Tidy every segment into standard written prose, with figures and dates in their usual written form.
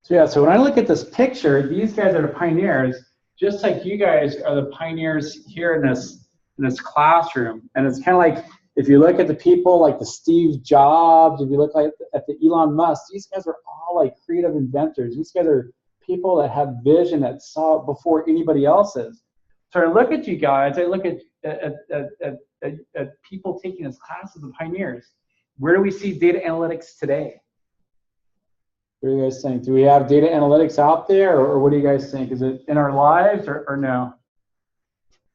So yeah, so when I look at this picture, these guys are the pioneers, just like you guys are the pioneers here in this classroom. And it's kind of like, if you look at the people like the Steve Jobs, if you look at the Elon Musk, these guys are all like creative inventors. These guys are people that have vision, that saw it before anybody else is. So I look at you guys, I look at people taking this class as the pioneers. Where do we see data analytics today? What do you guys think? Do we have data analytics out there, or what do you guys think? Is it in our lives, or no?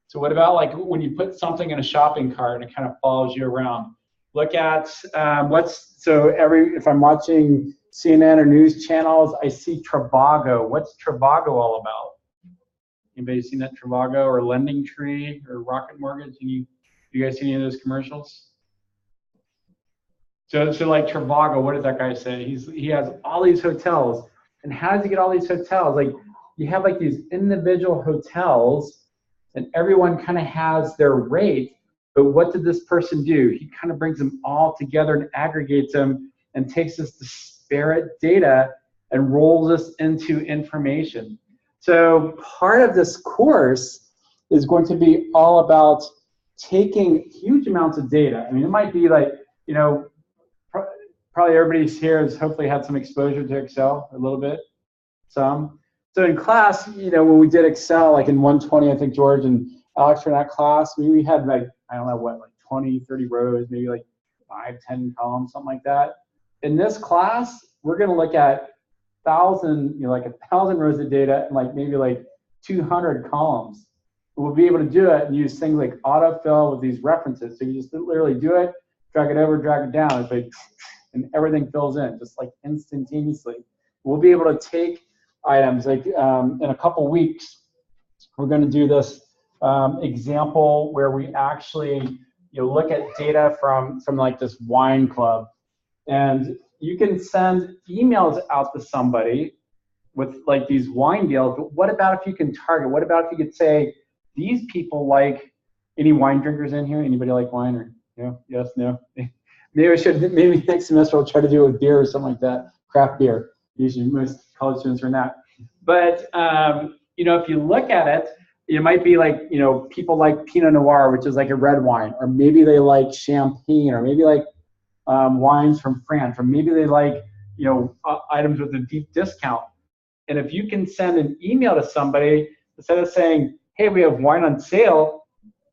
So what about like when you put something in a shopping cart and it kind of follows you around? Look at if I'm watching CNN or news channels, I see Trivago. What's Trivago all about? Anybody seen that Trivago or Lending Tree or Rocket Mortgage? You guys see any of those commercials? So like Trivago, what does that guy say? He has all these hotels, and how does he get all these hotels? Like you have like these individual hotels, and everyone kind of has their rate. But what did this person do? He kind of brings them all together and aggregates them and takes this disparate data and rolls this into information. So part of this course is going to be all about taking huge amounts of data. I mean, it might be like, you know, probably everybody here has hopefully had some exposure to Excel a little bit, some. So in class, you know, when we did Excel, like in 120, I think George and Alex were in that class, we had like, I don't know what, like 20, 30 rows, maybe like 5, 10 columns, something like that. In this class, we're going to look at 1,000 rows of data and like maybe like 200 columns. We'll be able to do it and use things like autofill with these references. So you just literally do it, drag it over, drag it down. It's like, and everything fills in just like instantaneously. We'll be able to take items like in a couple weeks, we're going to do this example where we actually look at data from like this wine club, and you can send emails out to somebody with like these wine deals. But what about if you can target? What about if you could say these people like, any wine drinkers in here? Anybody like wine, or no? Yes, no? Maybe next semester I'll try to do it with beer or something like that, craft beer. Usually most college students are not. But if you look at it, it might be like, people like Pinot Noir, which is like a red wine, or maybe they like champagne, or maybe like wines from France, or maybe they like, items with a deep discount. And if you can send an email to somebody, instead of saying, hey, we have wine on sale,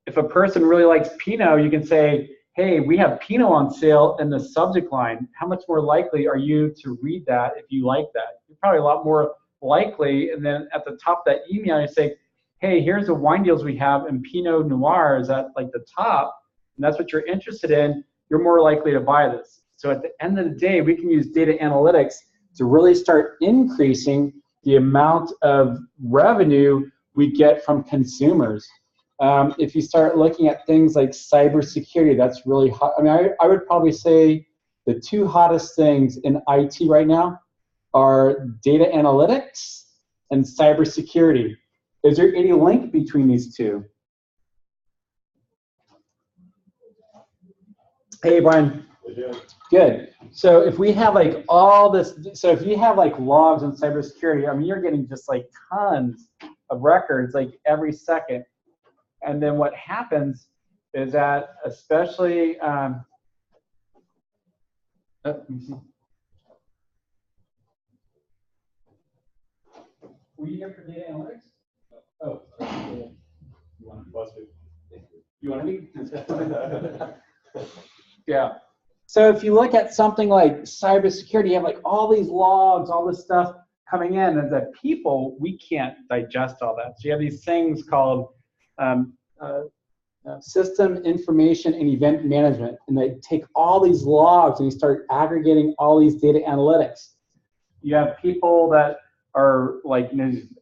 if a person really likes Pinot, you can say, hey, we have Pinot on sale in the subject line. How much more likely are you to read that if you like that? You're probably a lot more likely. And then at the top of that email, you say, hey, here's the wine deals we have, and Pinot Noir is at like the top, and that's what you're interested in. You're more likely to buy this. So at the end of the day, we can use data analytics to really start increasing the amount of revenue we get from consumers. If you start looking at things like cybersecurity, that's really hot. I mean, I would probably say the two hottest things in IT right now are data analytics and cybersecurity. Is there any link between these two? Hey, Brian. Good. So if we have like all this, so if you have like logs on cybersecurity, I mean, you're getting just like tons of records like every second. And then what happens is that, especially, were you here for data analytics? Oh, you want to bust it? You want to be? Yeah. So if you look at something like cybersecurity, you have like all these logs, all this stuff coming in, and as people, we can't digest all that. So you have these things called system information and event management, and they take all these logs and you start aggregating all these data analytics. You have people that are like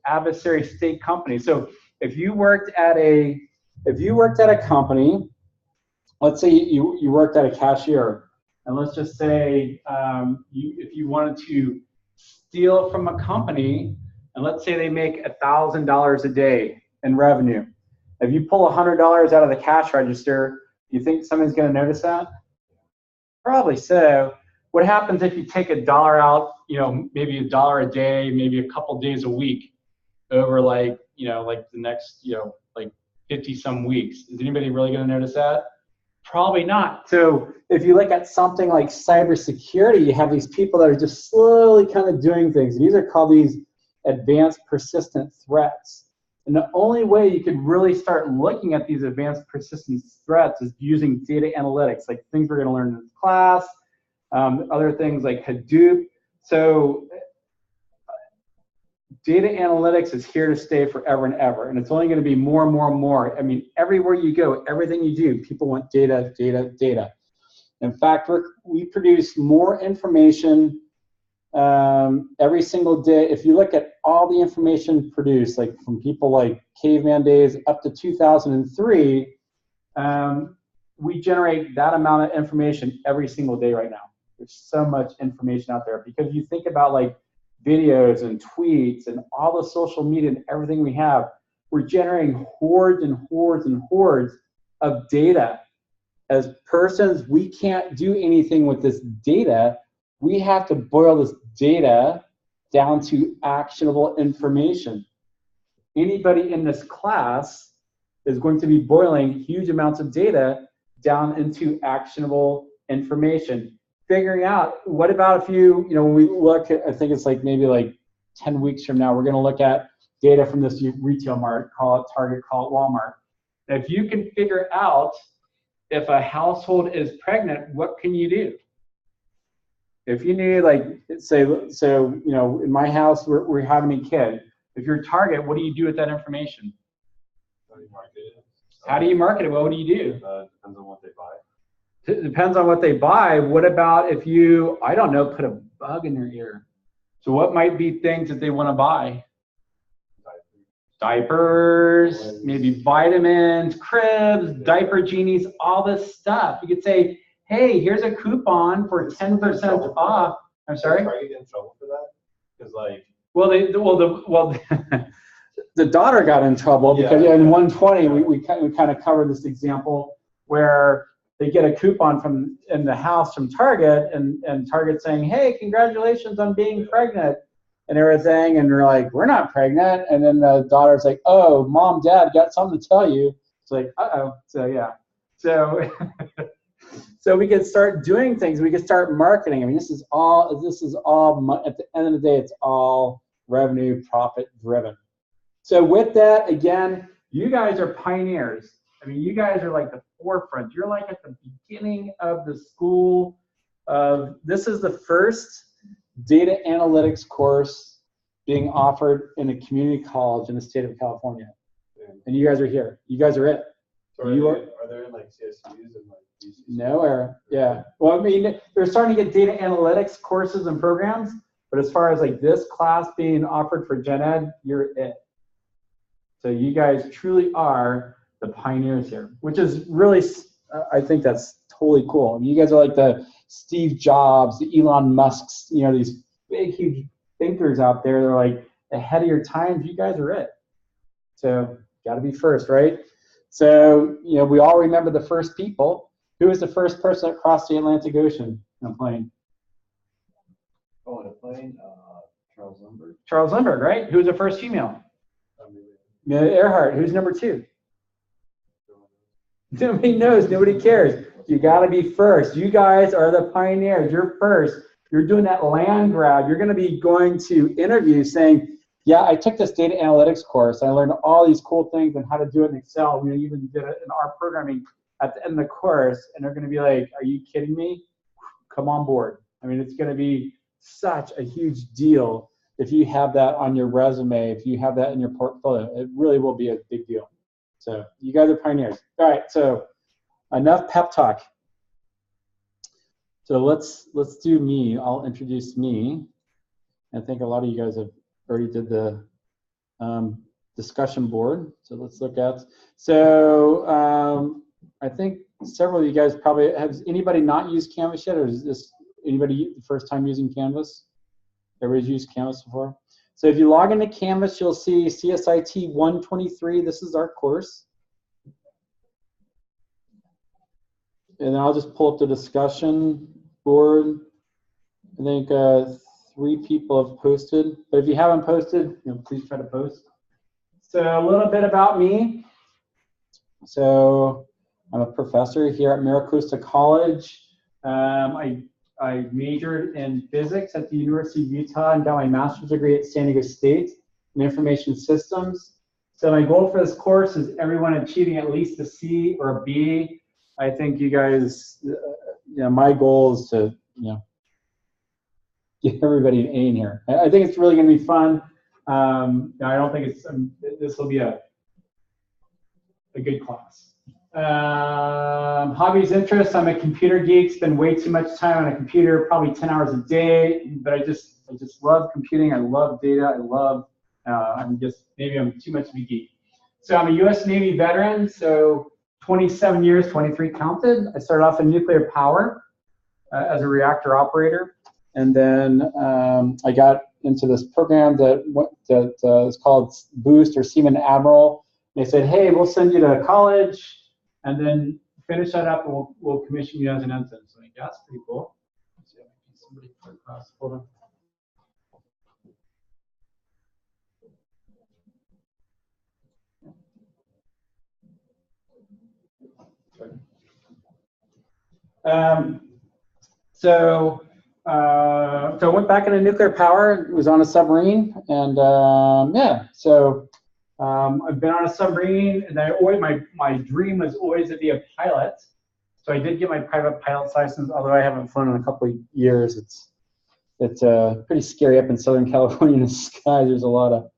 adversary state companies. So if you worked at a company, let's say you worked at a cashier, and let's just say if you wanted to steal from a company, and let's say they make $1,000 a day in revenue. If you pull $100 out of the cash register, do you think somebody's going to notice that? Probably so. what happens if you take $1 out, you know, maybe $1 a day, maybe a couple days a week over like, you know, like the next, you know, like 50 some weeks? Is anybody really going to notice that? Probably not. So if you look at something like cybersecurity, you have these people that are just slowly kind of doing things. These are called these advanced persistent threats. And the only way you could really start looking at these advanced persistent threats is using data analytics, like things we're going to learn in this class, other things like Hadoop. So data analytics is here to stay forever and ever, and it's only going to be more and more and more. I mean, everywhere you go, everything you do, people want data, data, data. In fact, we produce more information every single day. If you look at all the information produced, like from people like caveman days up to 2003, we generate that amount of information every single day right now. There's so much information out there, because you think about like videos and tweets and all the social media and everything we have, we're generating hordes and hordes and hordes of data. As persons, we can't do anything with this data. We have to boil this data down to actionable information. Anybody in this class is going to be boiling huge amounts of data down into actionable information. Figuring out, what about if you know, when we look at, I think it's like maybe like 10 weeks from now, we're going to look at data from this retail market, call it Target, call it Walmart. If you can figure out if a household is pregnant, what can you do? If you need, like, say, so, you know, in my house, we're having a kid. If you're Target, what do you do with that information? How do you market it? How do you market it? What do you do? Depends on what they buy. It depends on what they buy. What about if you, I don't know, put a bug in your ear? So what might be things that they want to buy? Diapers, maybe vitamins, cribs, diaper genies, all this stuff. You could say, hey, here's a coupon for 10% off. I'm sorry? Are you getting in trouble for that? Because like, the daughter got in trouble because in 120 we kind of covered this example where they get a coupon from in the house from Target, and Target saying, hey, congratulations on being pregnant and everything, and we're like, we're not pregnant. And then the daughter's like, oh, mom, dad, got something to tell you. It's like, uh-oh. So yeah, so so we could start doing things. We could start marketing. I mean, this is all at the end of the day, it's all revenue profit driven. So with that, again, you guys are pioneers. I mean, you guys are like the forefront. You're like at the beginning of the school. This is the first data analytics course being offered in a community college in the state of California. And you guys are here. You guys are it. So are there like CSUs and like DCs? Nowhere. Yeah. Well, I mean, they're starting to get data analytics courses and programs, but as far as like this class being offered for Gen Ed, you're it. So you guys truly are the pioneers here, which is really, I think that's totally cool. I mean, you guys are like the Steve Jobs, the Elon Musks, you know, these big, huge thinkers out there. They're like ahead of your times. You guys are it. So got to be first, right? So, you know, we all remember the first people. Who was the first person that crossed the Atlantic Ocean in a plane? Oh, in a plane? Charles Lindbergh. Charles Lindbergh, right? Who was the first female? Amelia Earhart. Who's number 2? Nobody knows. Nobody cares. You got to be first. You guys are the pioneers. You're first. You're doing that land grab. You're going to be going to interviews saying, yeah, I took this data analytics course. I learned all these cool things and how to do it in Excel. We even did it in R programming at the end of the course. And they're going to be like, are you kidding me? Come on board. I mean, it's going to be such a huge deal if you have that on your resume, if you have that in your portfolio. It really will be a big deal. So you guys are pioneers. All right, so enough pep talk. So let's do me. I'll introduce me. I think a lot of you guys have already did the discussion board. So let's look at. So I think several of you guys probably, has anybody not used Canvas yet, or is this anybody the first time using Canvas? Everybody's used Canvas before? So if you log into Canvas, you'll see CSIT 123. This is our course. And then I'll just pull up the discussion board. I think 3 people have posted. But if you haven't posted, please try to post. So a little bit about me. So I'm a professor here at Mira Costa College. I majored in physics at the University of Utah and got my master's degree at San Diego State in information systems. So my goal for this course is everyone achieving at least a C or a B. I think you guys, my goal is to, get everybody an A in here. I think it's really going to be fun. I don't think it's, this will be a good class. Hobbies, interests. I'm a computer geek. Spend way too much time on a computer, probably 10 hours a day. But I just love computing. I love data. I love. Maybe I'm too much of a geek. So I'm a U.S. Navy veteran. So 27 years, 23 counted. I started off in nuclear power as a reactor operator, and then I got into this program that is called Boost or Seaman Admiral. They said, hey, we'll send you to college, and then finish that up, and we'll commission you as an ensign. So I think that's pretty cool. Somebody put across. Hold on. So I went back into nuclear power. Was on a submarine, and so I've been on a submarine, and my dream was always to be a pilot. So I did get my private pilot's license, although I haven't flown in a couple of years. It's pretty scary up in Southern California in the sky. There's a lot of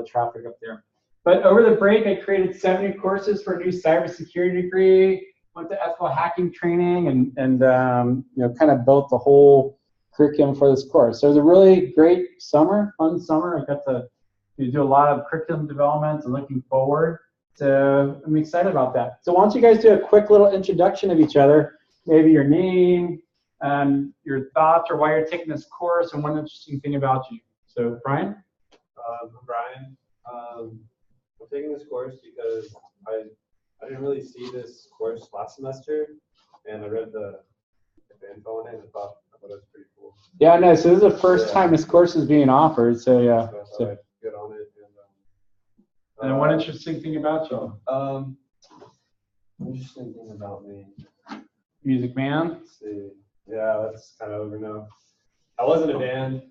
traffic up there. But over the break, I created 7 new courses for a new cybersecurity degree. Went to ethical hacking training, and kind of built the whole curriculum for this course. So it was a really great summer, fun summer. I got to do a lot of curriculum development and looking forward. So I'm excited about that. So why don't you guys do a quick little introduction of each other, maybe your name, your thoughts, or why you're taking this course, and one interesting thing about you. So Brian? I'm Brian. I'm taking this course because I didn't really see this course last semester, and I read the info on it, and I thought it was pretty cool. Yeah, no, so this is the first time this course is being offered, so yeah. So I get on it. And one interesting thing about you? Interesting thing about me. Music man? Let's see. Yeah, that's kind of over now. I was in a band.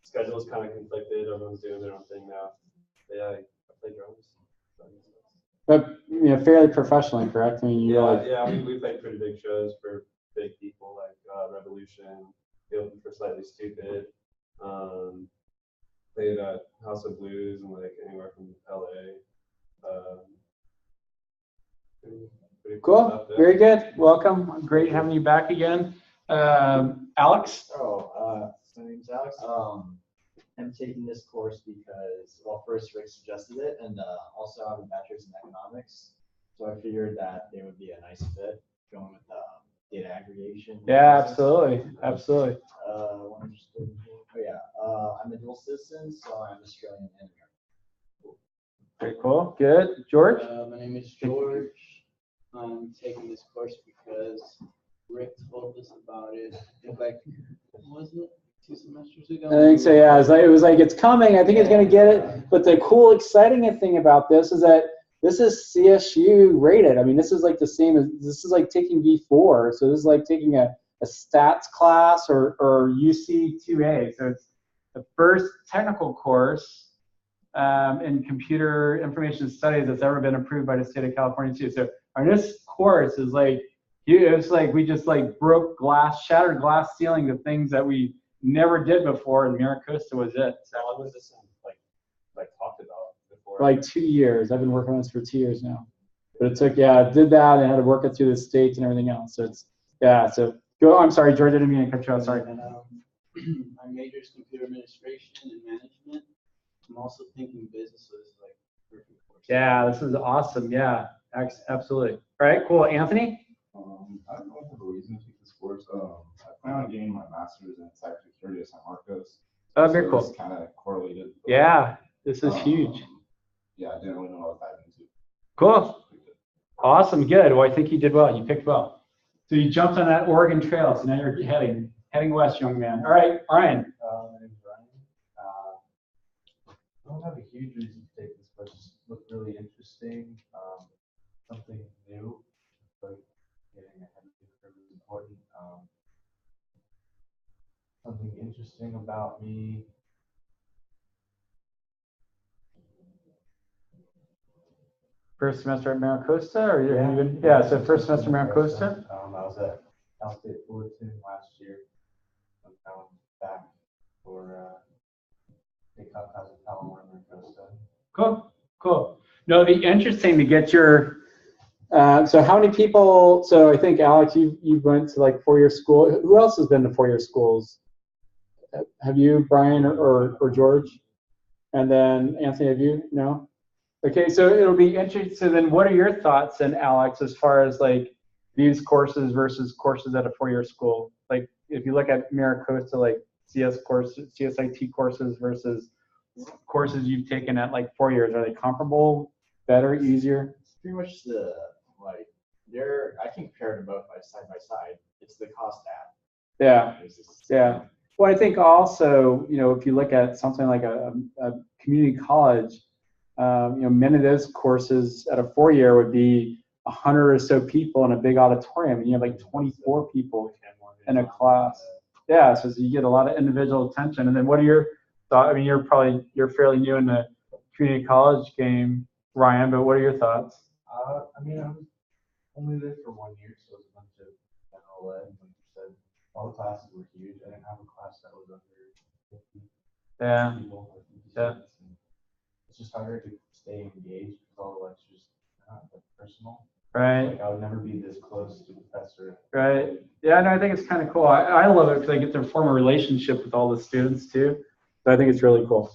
Schedule's kind of conflicted. Everyone's doing their own thing now. But yeah, I play drums. But fairly professionally, correct? I mean, we played pretty big shows for big people like Revolution, The Open for Slightly Stupid. Played at House of Blues and like anywhere from LA. Pretty cool. Very good. Welcome. Great having you back again. Alex? My name's Alex. I'm taking this course because, well, first Rick suggested it, and also I have a bachelor's in economics, so I figured that they would be a nice fit going with data aggregation. Yeah, absolutely. Absolutely. I'm a dual citizen, so I'm Australian and American. Very cool. Good. George? My name is George. I'm taking this course because Rick told us about it. Wasn't it 2 semesters ago? I think so, yeah. It was like it's coming. I think it's going to get it. But the cool, exciting thing about this is that this is CSU rated. I mean, this is like the same as, this is like taking V4. So this is like taking a stats class or UC 2A. So it's the first technical course in computer information studies that's ever been approved by the state of California too. So this course is like, it's like we just like shattered glass ceiling of things that we never did before, and Mira Costa was it. So how long was this like talked about before? For like 2 years. I've been working on this for 2 years now. But it took, I did that and had to work it through the states and everything else. So it's, so go. I'm sorry, George, I didn't mean to cut you off. Sorry. And, my major is computer administration and management. I'm also thinking business, so this is like perfect course. Yeah, this is awesome. Yeah, absolutely. All right, cool. Anthony? I don't know the reason to take this course. I plan on getting my master's in cybersecurity at San Marcos. Oh, very cool. It's kind of correlated. Yeah, this is huge. Yeah, I didn't really know what I was diving into. Cool. Awesome. Good. Well, I think you did well. You picked well. So you jumped on that Oregon Trail. So now you're heading Heading west, young man. All right, Ryan. My name's Ryan. I don't have a huge reason to take this, but it just looked really interesting. Something new, but getting ahead of the curve is important. Something interesting about me. First semester at Maricosta, or Yeah. so first semester at Maricosta. I was at Cal State Fullerton last year. I'm now back for take up as a Palomar Maricosta. Cool. No, it'd be interesting to get your. So how many people? So I think Alex, you went to like 4-year school. Who else has been to 4-year schools? Have you, Brian, or George? And then Anthony, have you? No. Okay, so it'll be interesting. So then, what are your thoughts, then, Alex, as far as like these courses versus courses at a 4-year school? Like, if you look at Maricosta, like CSIT courses versus courses you've taken at like 4 years, are they comparable, better, easier? It's pretty much I can compare them both side by side. It's the cost app. Yeah. Well, I think also, if you look at something like a community college, many of those courses at a 4-year would be 100 or so people in a big auditorium, and you have like 24 people in a class. Yeah, so you get a lot of individual attention. And then what are your thoughts? I mean, you're fairly new in the community college game, Ryan, but what are your thoughts? I mean, I was only there for 1 year, so it was a bunch of general ed. Like you said, all the classes were huge. I didn't have a class that was under 50 people or 50 students. And it's just harder to stay engaged because all the lectures are not like personal. Right. Like I would never be this close to the professor. Right. Yeah, no, I think it's kind of cool. I love it because I get to form a relationship with all the students too. So I think it's really cool.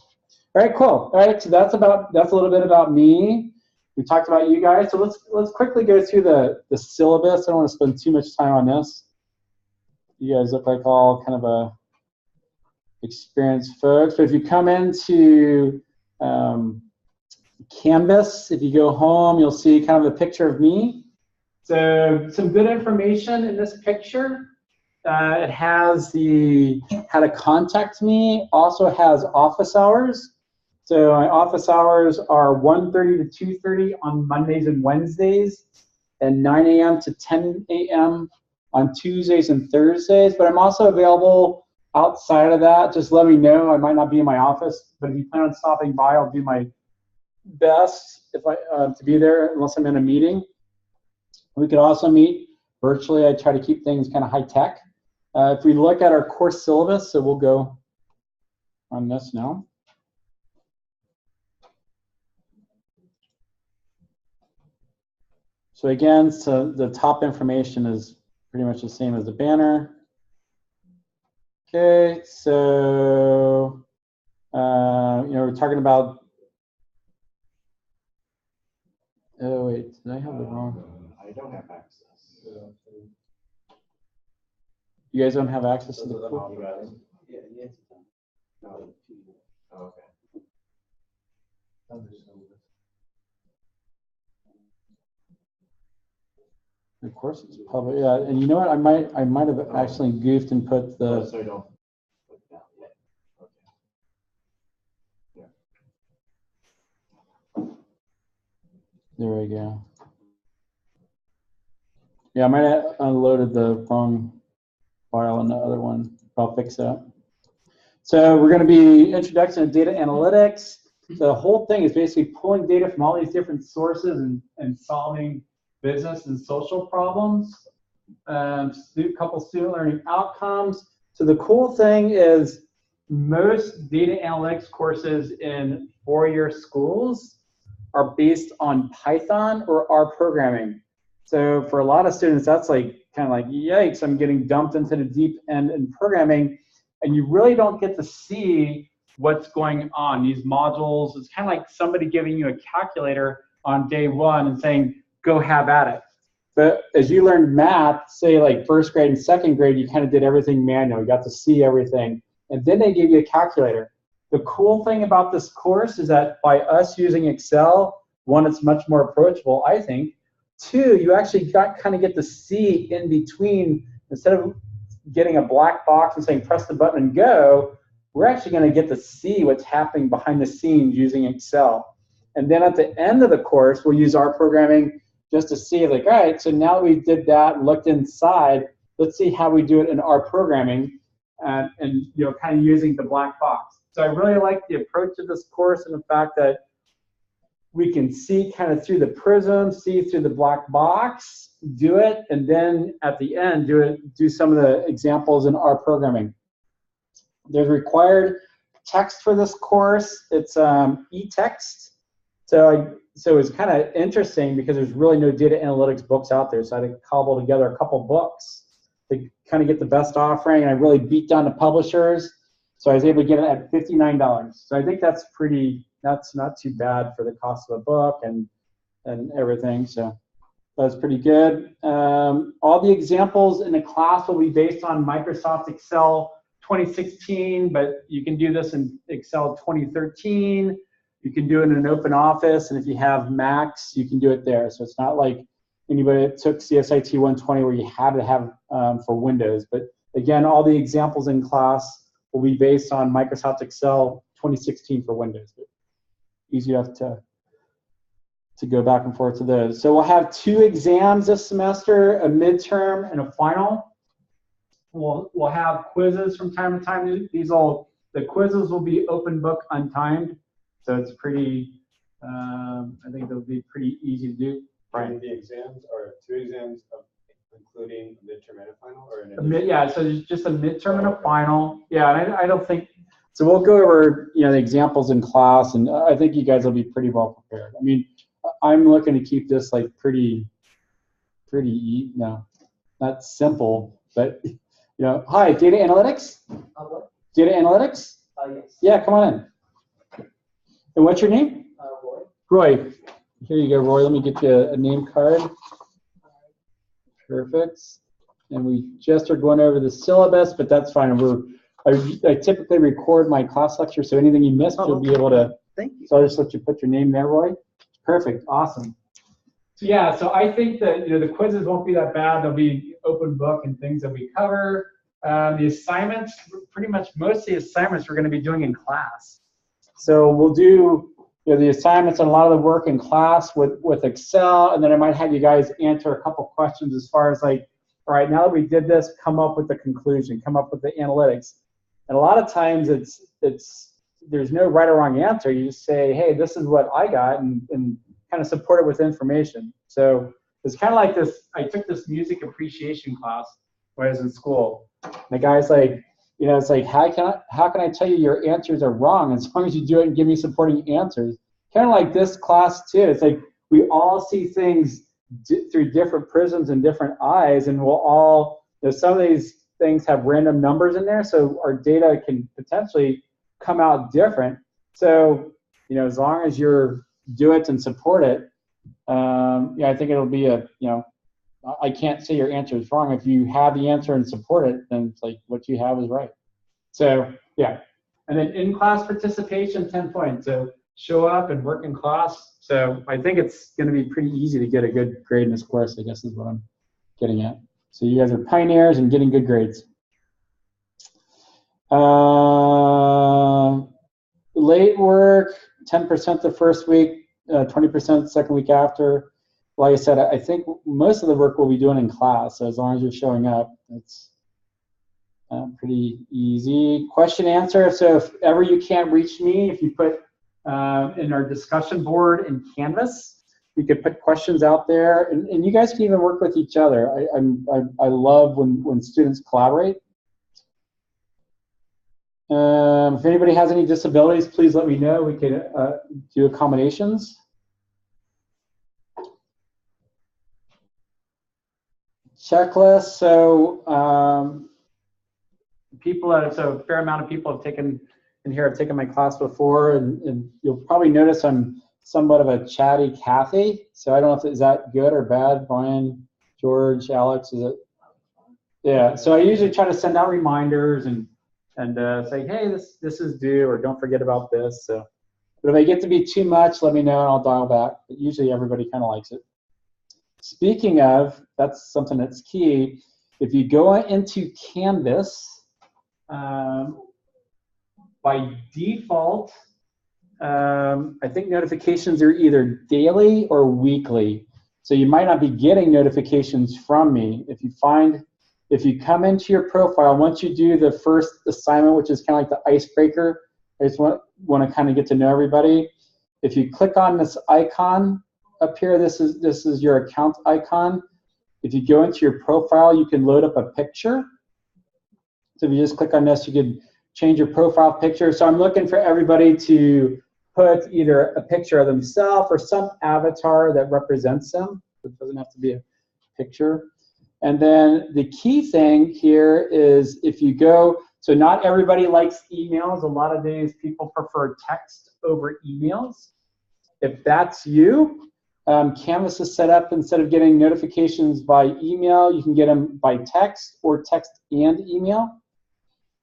All right, cool. All right, so that's a little bit about me. We talked about you guys. So let's quickly go through the syllabus. I don't want to spend too much time on this. You guys look like all kind of a experienced folks. But if you come into Canvas, if you go home, you'll see kind of a picture of me. So some good information in this picture. It has how to contact me, also has office hours. So my office hours are 1:30 to 2:30 on Mondays and Wednesdays, and 9 a.m. to 10 a.m. on Tuesdays and Thursdays. But I'm also available outside of that. Just let me know. I might not be in my office, but if you plan on stopping by, I'll do my best to be there unless I'm in a meeting. We could also meet virtually. I try to keep things kind of high tech. If we look at our course syllabus, so we'll go on this now. So again, so the top information is pretty much the same as the banner. Okay, so we're talking about. Oh wait, did I have the wrong? I don't have access. You guys don't have access to the course? Yeah, yes. Oh, okay. The course is public. Yeah, and you know what? I might have actually goofed and put the. So I don't put that yet. Okay. There we go. Yeah, I might have unloaded the wrong file in the other one. I'll fix that. So we're going to be introduction to data analytics. The whole thing is basically pulling data from all these different sources and solving business and social problems. A couple student learning outcomes. So the cool thing is most data analytics courses in 4-year schools are based on Python or R programming. So for a lot of students, that's like kind of like, yikes, I'm getting dumped into the deep end in programming, and you really don't get to see what's going on. These modules, it's kind of like somebody giving you a calculator on day one and saying, go have at it. But as you learned math, say like first grade and second grade, you kind of did everything manual. You got to see everything. And then they gave you a calculator. The cool thing about this course is that by us using Excel, one, it's much more approachable, I think. Two, you actually kind of get to see in between, instead of getting a black box and saying press the button and go, we're actually going to get to see what's happening behind the scenes using Excel. And then at the end of the course, we'll use our programming just to see, like, all right, so now we did that and looked inside, let's see how we do it in our programming, and you know, kind of using the black box. So I really like the approach of this course and the fact that we can see kind of through the prism, see through the black box, do it, and then at the end do some of the examples in our programming. There's required text for this course. It's e-text. So it's kind of interesting because there's really no data analytics books out there. So I had to cobble together a couple books to kind of get the best offering, and I really beat down the publishers. So I was able to get it at $59. So I think that's not too bad for the cost of a book and everything. So that's pretty good. All the examples in the class will be based on Microsoft Excel 2016, but you can do this in Excel 2013. You can do it in an open office, and if you have Macs, you can do it there. So it's not like anybody that took CSIT 120 where you had to have for Windows. But again, all the examples in class will be based on Microsoft Excel 2016 for Windows. But easy enough to go back and forth to those. So we'll have 2 exams this semester, a midterm and a final. We'll have quizzes from time to time. The quizzes will be open book untimed. So it's pretty, I think they'll be pretty easy to do. Right. The exams are 2 exams including a midterm and a final, or yeah, so there's just a midterm and a final. Yeah, and I don't think, so we'll go over, you know, the examples in class, and I think you guys will be pretty well prepared. I mean, I'm looking to keep this like pretty, no, not simple, but, you know, hi, data analytics? Data analytics? Yes. Yeah, come on in. And what's your name? Roy. Roy. Here you go, Roy. Let me get you a name card. Perfect. And we just are going over the syllabus, but that's fine. I typically record my class lecture, so anything you missed, you'll be able to. Thank you. So I'll just let you put your name there, Roy. Perfect. Awesome. So yeah, so I think that, you know, the quizzes won't be that bad. They'll be open book and things that we cover. The assignments, pretty much most of the assignments we're going to be doing in class. So we'll do, you know, the assignments and a lot of the work in class with Excel, and then I might have you guys answer a couple questions as far as like, all right, now that we did this, come up with the conclusion, come up with the analytics. And a lot of times there's no right or wrong answer. You just say, hey, this is what I got, and kind of support it with information. So it's kind of like this, I took this music appreciation class when I was in school. And the guy's like, you know, it's like, how can I tell you your answers are wrong as long as you do it and give me supporting answers? Kind of like this class too. It's like we all see things through different prisms and different eyes, and we'll all, you know, some of these things have random numbers in there, so our data can potentially come out different. So, you know, as long as you do it and support it, yeah, I think it'll be a, you know, I can't say your answer is wrong. If you have the answer and support it, then it's like what you have is right. So yeah, and then in-class participation, 10 points. So show up and work in class. So I think it's going to be pretty easy to get a good grade in this course, I guess is what I'm getting at. So you guys are pioneers in getting good grades. Late work, 10% the first week, 20% the second week after. Like I said, I think most of the work we'll be doing in class, so as long as you're showing up, it's pretty easy. Question answer, so if ever you can't reach me, if you put in our discussion board in Canvas, we could put questions out there, and you guys can even work with each other. I love when students collaborate. If anybody has any disabilities, please let me know. We can do accommodations. Checklist. So so a fair amount of people have taken in here have taken my class before, and you'll probably notice I'm somewhat of a chatty Kathy. So I don't know if is that good or bad. Brian, George, Alex, is it? Yeah. So I usually try to send out reminders and say, hey, this is due, or don't forget about this. So, but if I get to be too much, let me know and I'll dial back. But usually everybody kind of likes it. Speaking of, that's something that's key. if you go into Canvas, by default, I think notifications are either daily or weekly. So you might not be getting notifications from me. If you come into your profile, once you do the first assignment, which is kind of like the icebreaker, I just want to kind of get to know everybody. If you click on this icon up here, this is your account icon. If you go into your profile, you can load up a picture. So if you just click on this, you can change your profile picture. So I'm looking for everybody to put either a picture of themselves or some avatar that represents them. It doesn't have to be a picture. And then the key thing here is if you go, so not everybody likes emails. A lot of days people prefer text over emails. If that's you, Canvas is set up, instead of getting notifications by email, you can get them by text or text and email.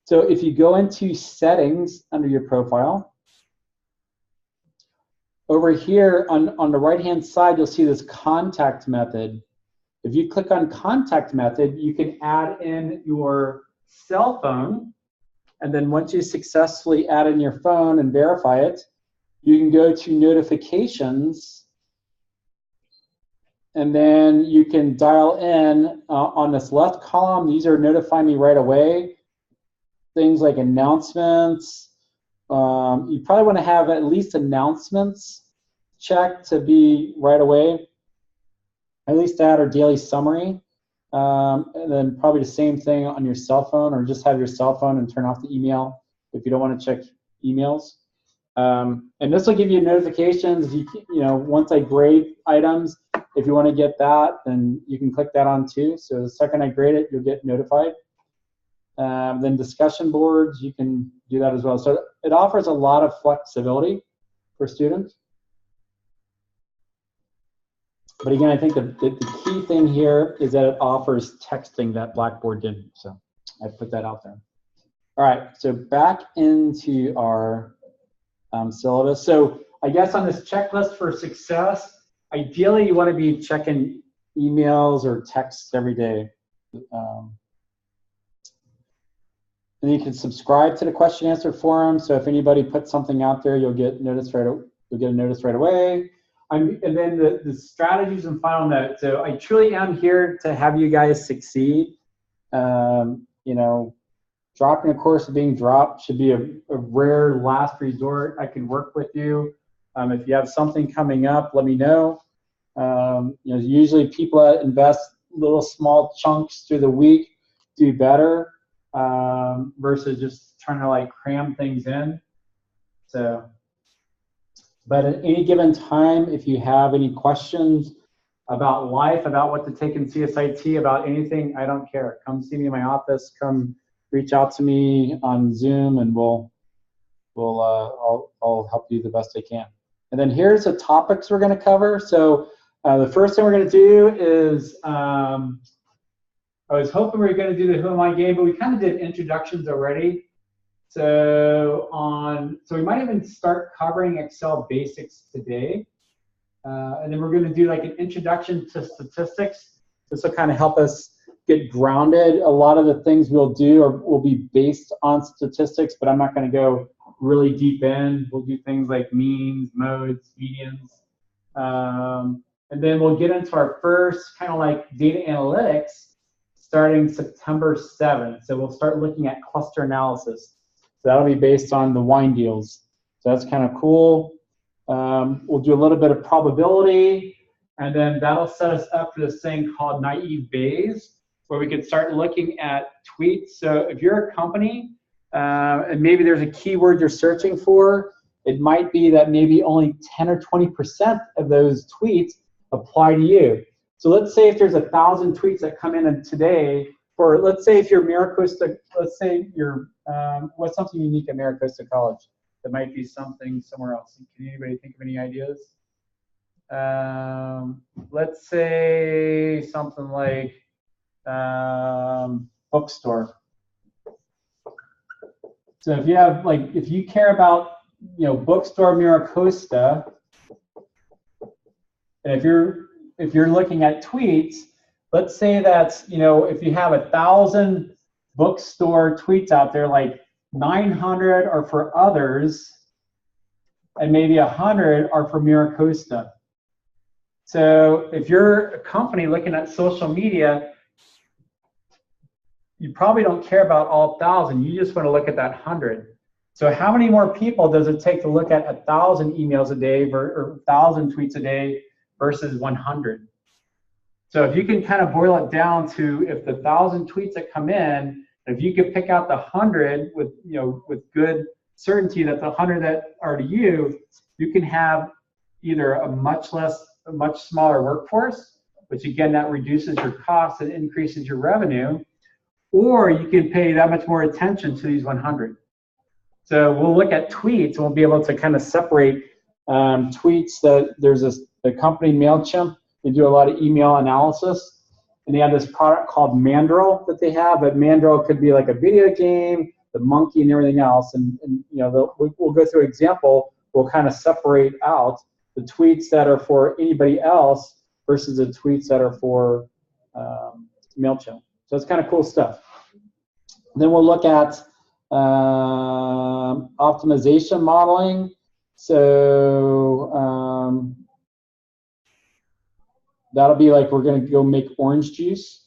So if you go into settings under your profile, over here on the right-hand side, you'll see this contact method. If you click on contact method, you can add in your cell phone. And then once you successfully add in your phone and verify it, you can go to notifications. And then you can dial in on this left column. These are notify me right away. Things like announcements. You probably want to have at least announcements checked to be right away. At least that or daily summary. And then probably the same thing on your cell phone, or just have your cell phone and turn off the email if you don't want to check emails. And this will give you notifications. You know, once I grade items, if you want to get that, then you can click that on too. So the second I grade it, you'll get notified. Then discussion boards, you can do that as well. So it offers a lot of flexibility for students. But again, I think the key thing here is that it offers texting that Blackboard didn't. So I put that out there. All right, so back into our syllabus. So I guess on this checklist for success, ideally you want to be checking emails or texts every day. And you can subscribe to the question answer forum. So if anybody puts something out there, you'll get notice right away. And then the strategies and final note. So I truly am here to have you guys succeed. You know, dropping a course or being dropped should be a rare last resort. I can work with you. If you have something coming up, let me know. You know, usually people that invest little small chunks through the week do better versus just trying to like cram things in. So. But at any given time, if you have any questions about life, about what to take in CSIT, about anything, I don't care. Come see me in my office. Come reach out to me on Zoom, and I'll help you the best I can. And then here's the topics we're going to cover. So the first thing we're going to do is I was hoping we were going to do the Who Am I game, but we kind of did introductions already. So we might even start covering Excel basics today. And then we're going to do like an introduction to statistics. This will kind of help us get grounded. A lot of the things we'll do will be based on statistics, but I'm not going to go really deep in. We'll do things like means, modes, medians. And then we'll get into our first kind of like data analytics starting September 7th. So we'll start looking at cluster analysis. So that'll be based on the wine deals. So that's kind of cool. We'll do a little bit of probability, and then that'll set us up for this thing called naive Bayes, where we can start looking at tweets. So if you're a company, and maybe there's a keyword you're searching for, it might be that maybe only 10 or 20% of those tweets apply to you. So let's say if there's 1,000 tweets that come in today, for let's say if you're MiraCosta, let's say you're, what's something unique at MiraCosta College? That might be something somewhere else. Can anybody think of any ideas? Let's say something like bookstore. So if you have like, if you care about, you know, bookstore MiraCosta, and if you're looking at tweets, let's say that, you know, if you have 1,000 bookstore tweets out there, like 900 are for others, and maybe 100 are for Miracosta. So if you're a company looking at social media, you probably don't care about all 1,000. You just want to look at that 100. So how many more people does it take to look at 1,000 emails a day or 1,000 tweets a day versus 100? So if you can kind of boil it down to, if the 1,000 tweets that come in, if you could pick out the 100 with, you know, with good certainty that the 100 that are to you, you can have either a much smaller workforce, which again, that reduces your costs and increases your revenue, or you can pay that much more attention to these 100. So we'll look at tweets and we'll be able to kind of separate tweets. That there's a company, MailChimp, they do a lot of email analysis, and they have this product called Mandrill that they have, but Mandrill could be like a video game, the monkey and everything else, and you know, we'll go through an example. We'll kind of separate out the tweets that are for anybody else versus the tweets that are for MailChimp. So it's kind of cool stuff. Then we'll look at optimization modeling. So that'll be like, we're going to go make orange juice.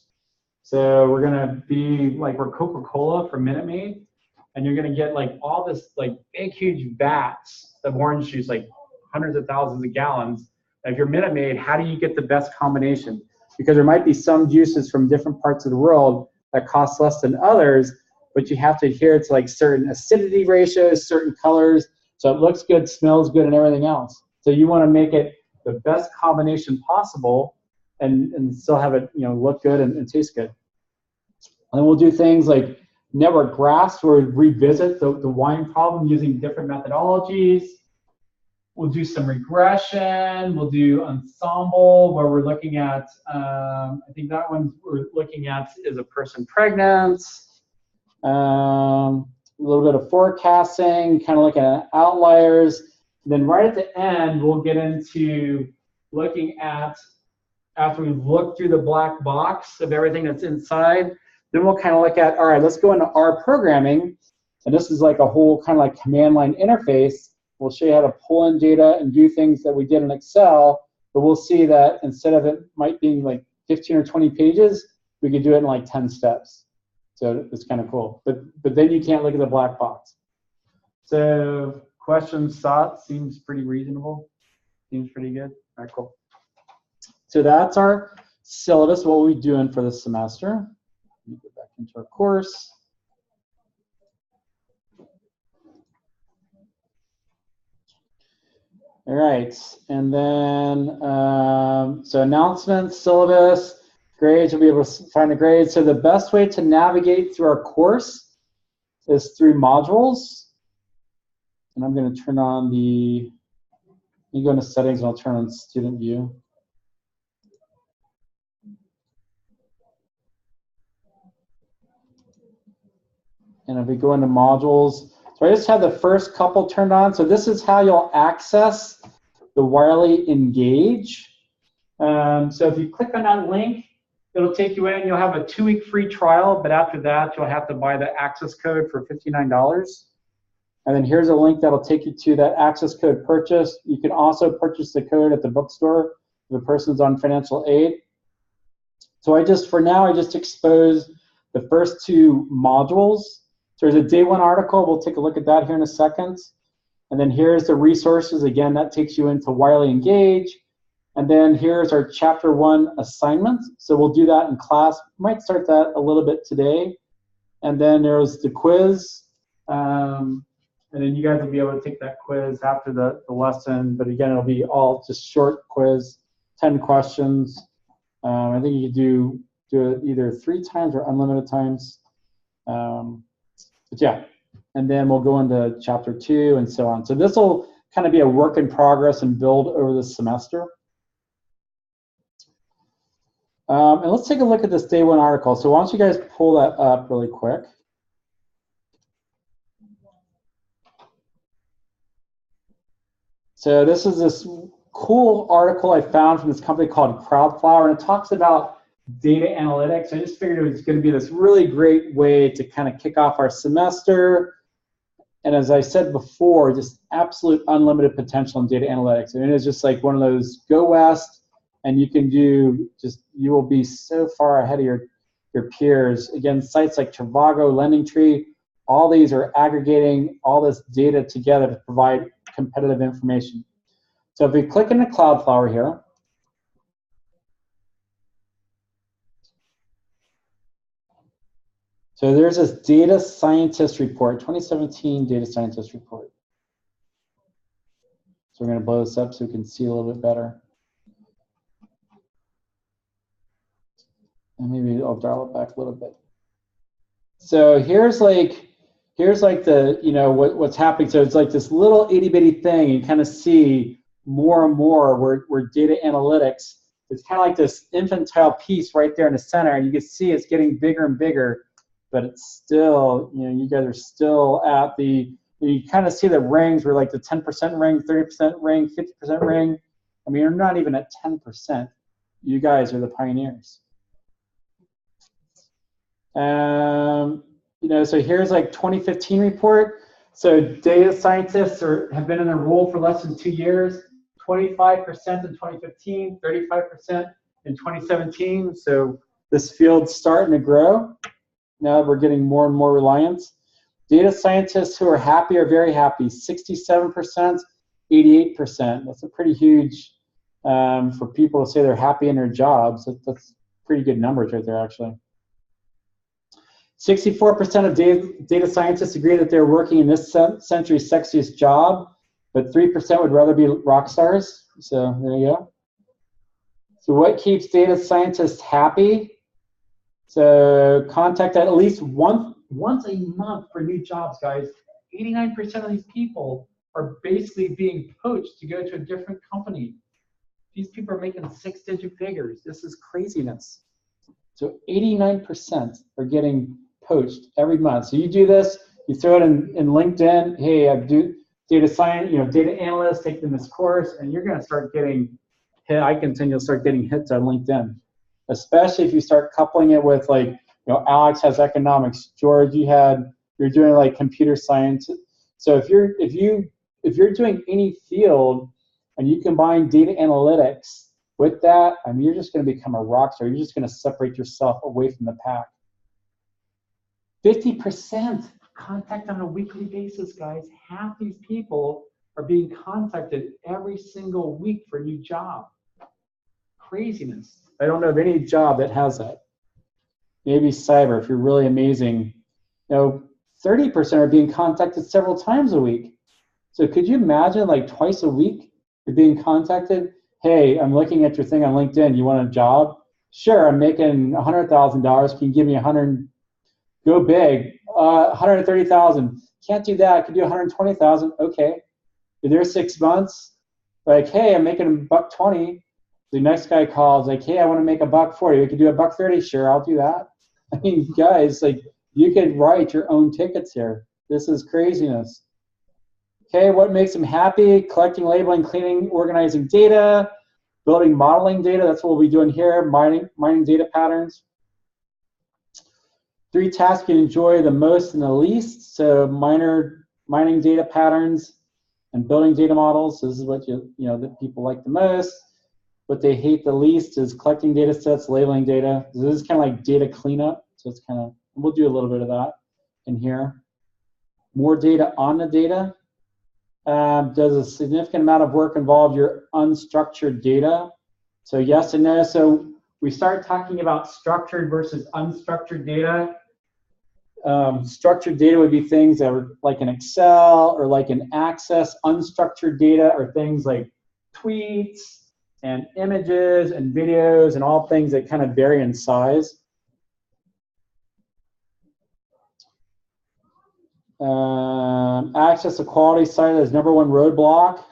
So we're going to be like, we're Coca-Cola for Minute Maid, and you're going to get like all this like big, huge vats of orange juice, like hundreds of thousands of gallons. If you're Minute Maid, how do you get the best combination? Because there might be some juices from different parts of the world that cost less than others, but you have to adhere to like certain acidity ratios, certain colors, so it looks good, smells good, and everything else. So you want to make it the best combination possible, and still have it, you know, look good and taste good. And then we'll do things like network graphs, where we revisit the wine problem using different methodologies. We'll do some regression. We'll do ensemble, where we're looking at, I think that one we're looking at is a person pregnant. A little bit of forecasting, kind of looking at outliers. And then right at the end, we'll get into looking at, after we've looked through the black box of everything that's inside, then we'll kind of look at, all right, let's go into R programming. And this is like a whole kind of like command line interface. We'll show you how to pull in data and do things that we did in Excel, but we'll see that instead of it might being like 15 or 20 pages, we could do it in like 10 steps. So it's kind of cool. But then you can't look at the black box. So questions, thoughts, seems pretty reasonable. Seems pretty good. All right, cool. So that's our syllabus, what we'll be doing for this semester. Let me go back into our course. All right, and then, so announcements, syllabus, grades, you'll be able to find the grades. So the best way to navigate through our course is through modules. And I'm going to turn on the, you go into settings and I'll turn on student view. And if we go into modules, so I just have the first couple turned on. So this is how you'll access the Wirely Engage. So if you click on that link, it'll take you in. You'll have a 2-week free trial, but after that, you'll have to buy the access code for $59. And then here's a link that'll take you to that access code purchase. You can also purchase the code at the bookstore if the person's on financial aid. So I just, for now, I just exposed the first 2 modules. So there's a day 1 article. We'll take a look at that here in a second. And then here's the resources. Again, that takes you into Wirely Engage. And then here's our chapter 1 assignment. So we'll do that in class. Might start that a little bit today. And then there's the quiz. And then you guys will be able to take that quiz after the lesson. But again, it'll be all just short quiz, 10 questions. I think you can do it either 3 times or unlimited times. But yeah, and then we'll go into chapter 2 and so on. So this will kind of be a work in progress and build over the semester. And let's take a look at this day 1 article. So why don't you guys pull that up really quick. So this is this cool article I found from this company called Crowdflower, and it talks about data analytics. I just figured it was going to be this really great way to kind of kick off our semester. And as I said before, just absolute unlimited potential in data analytics. I mean, it's just like one of those go west, and you can do just, you will be so far ahead of your peers. Again, sites like Trivago, LendingTree, all these are aggregating all this data together to provide competitive information. So if we click into Cloudflower here, so there's this data scientist report, 2017 data scientist report. So we're going to blow this up so we can see a little bit better. And maybe I'll dial it back a little bit. So here's like the, you know, what's happening. So it's like this little itty bitty thing, and kind of see more and more where data analytics, it's kind of like this infantile piece right there in the center, and you can see it's getting bigger and bigger, but it's still, you know, you guys are still at the, you kind of see the rings where like the 10% ring, 30% ring, 50% ring. I mean, you're not even at 10%. You guys are the pioneers. You know, so here's like 2015 report. So data scientists have been in their role for less than 2 years, 25% in 2015, 35% in 2017. So this field's starting to grow. Now we're getting more and more reliance. Data scientists who are happy are very happy, 67%, 88%. That's a pretty huge, for people to say they're happy in their jobs. That's pretty good numbers right there, actually. 64% of data scientists agree that they're working in this century's sexiest job, but 3% would rather be rock stars. So there you go. So what keeps data scientists happy? So contact at least once a month for new jobs, guys. 89% of these people are basically being poached to go to a different company. These people are making 6-digit figures. This is craziness. So 89% are getting poached every month. So you do this, you throw it in LinkedIn. Hey, I do data science, you know, data analyst, taking this course, and you're going to start getting hit. I can tell you'll start getting hits on LinkedIn, especially if you start coupling it with, like, you know, Alex has economics, George, you're doing like computer science. So if you're doing any field and you combine data analytics with that, I mean, you're just going to become a rock star. You're just going to separate yourself away from the pack. 50% contact on a weekly basis, guys. Half these people are being contacted every single week for a new job. Craziness. I don't know of any job that has that. Maybe cyber, if you're really amazing. You know, 30% are being contacted several times a week. So could you imagine, like, twice a week you're being contacted? Hey, I'm looking at your thing on LinkedIn. You want a job? Sure, I'm making $100,000. Can you give me 100? Go big. 130,000. Can't do that. I could do 120,000. Okay. You're there 6 months. Like, hey, I'm making $120. The next guy calls, like, hey, I want to make $140. We could do $130. Sure, I'll do that. I mean, guys, like, you could write your own tickets here. This is craziness. Okay, what makes them happy? Collecting, labeling, cleaning, organizing data, building, modeling data. That's what we'll be doing here. Mining data patterns. 3 tasks you enjoy the most and the least. So mining data patterns and building data models. This is what that people like the most. What they hate the least is collecting data sets, labeling data. This is kind of like data cleanup. So it's kind of, we'll do a little bit of that in here. More data on the data. Does a significant amount of work involve your unstructured data? So yes and no. So we start talking about structured versus unstructured data. Structured data would be things that are like an Excel or like an Access. Unstructured data are things like tweets and images and videos and all things that kind of vary in size. Access to quality cited as #1 roadblock.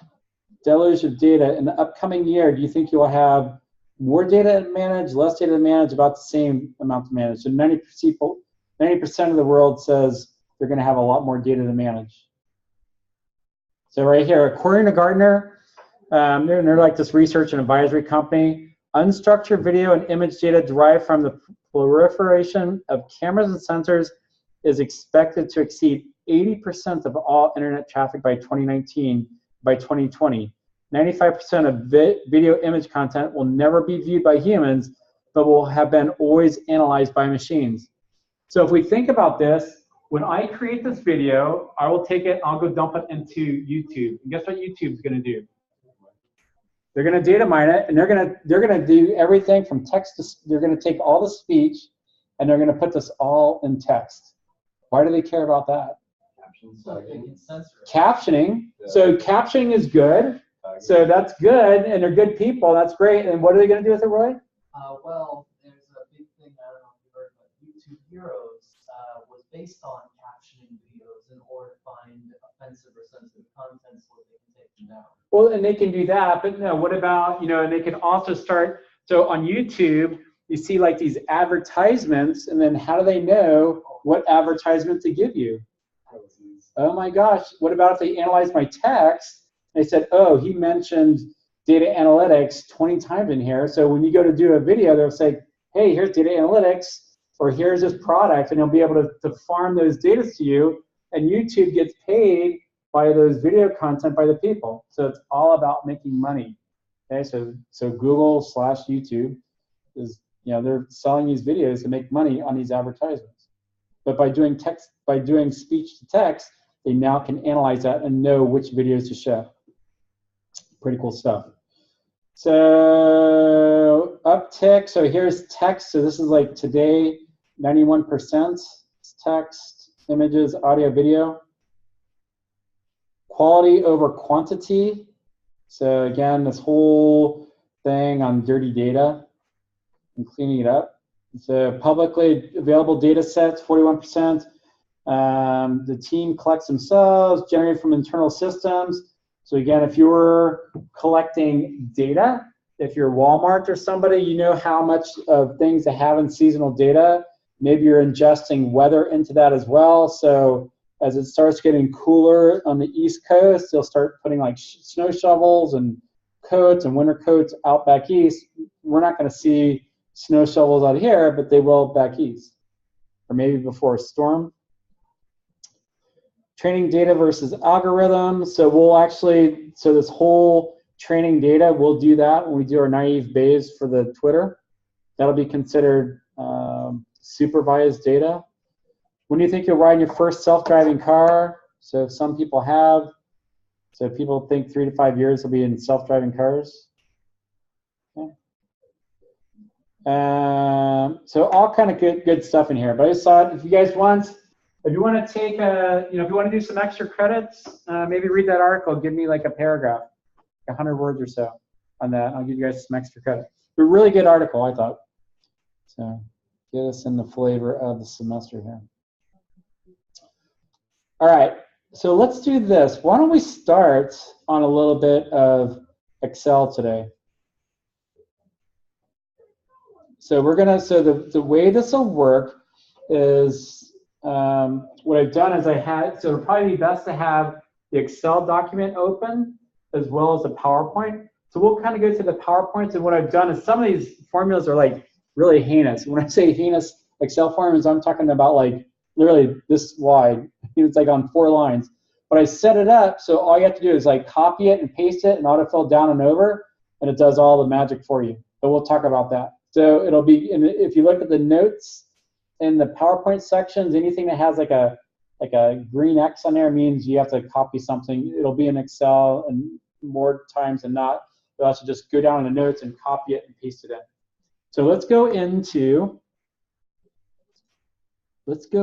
Deluge of data. In the upcoming year, do you think you'll have more data to manage, less data to manage, about the same amount to manage? So 90% of the world says they're going to have a lot more data to manage. So right here, according to Gartner, they're like this research and advisory company, Unstructured video and image data derived from the proliferation of cameras and sensors is expected to exceed 80% of all internet traffic by 2019. By 2020, 95% of video image content will never be viewed by humans, but will have been always analyzed by machines. So if we think about this, when I create this video, I will take it, I'll go dump it into YouTube. And guess what YouTube's gonna do? They're gonna data mine it, and they're gonna do everything from text to, they're gonna take all the speech, and they're gonna put this all in text. Why do they care about that? Captioning. So captioning is good. So that's good, and they're good people. That's great. And what are they going to do with it, Roy? Well, there's a big thing, I don't know if you heard, but YouTube Heroes was based on captioning videos in order to find offensive or sensitive content so they can take them down. Well, and they can do that, but no, what about, and they can also start, so on YouTube, you see like these advertisements, and then how do they know what advertisement to give you? Oh my gosh, what about if they analyze my text? They said, oh, he mentioned data analytics 20 times in here. So when you go to do a video, they'll say, hey, here's data analytics, or here's this product, and they'll be able to farm those data to you, and YouTube gets paid by those video content by the people. So it's all about making money. Okay, so Google/YouTube is, they're selling these videos to make money on these advertisements. But by doing speech to text, they now can analyze that and know which videos to show. Pretty cool stuff. So uptick, so here's text. So this is like today, 91% text, images, audio, video. Quality over quantity. So again, this whole thing on dirty data and cleaning it up. So publicly available data sets, 41%. The team collects themselves, generated from internal systems. So again, if you're collecting data, if you're Walmart or somebody, you know how much of things they have in seasonal data. Maybe you're ingesting weather into that as well. So as it starts getting cooler on the East Coast, they'll start putting like snow shovels and coats and winter coats out back east. We're not going to see snow shovels out here, but they will back east, or maybe before a storm. Training data versus algorithms. So we'll actually, so this whole training data, we'll do that when we do our naive Bayes for the Twitter. That'll be considered supervised data. When do you think you'll ride your first self-driving car? So some people have. So people think 3 to 5 years will be in self-driving cars. Okay. So all kind of good stuff in here. But I just thought if you guys want, if you want to take if you want to do some extra credits, maybe read that article. Give me like a paragraph, 100 words or so on that. I'll give you guys some extra credit. But really good article, I thought. So get us in the flavor of the semester here. All right, so let's do this. Why don't we start on a little bit of Excel today? So we're gonna, so the way this will work is, what I've done is so it'll probably be best to have the Excel document open as well as the PowerPoint. So we'll kind of go to the PowerPoints, and what I've done is some of these formulas are like really heinous. When I say heinous Excel formulas, I'm talking about like literally this wide. It's like on 4 lines. But I set it up so all you have to do is like copy it and paste it and autofill down and over, and it does all the magic for you. But we'll talk about that. So it'll be, if you look at the notes in the PowerPoint sections, anything that has like a green X on there means you have to copy something. It'll be in Excel, and more times than not, you'll also just go down in the notes and copy it and paste it in. So let's go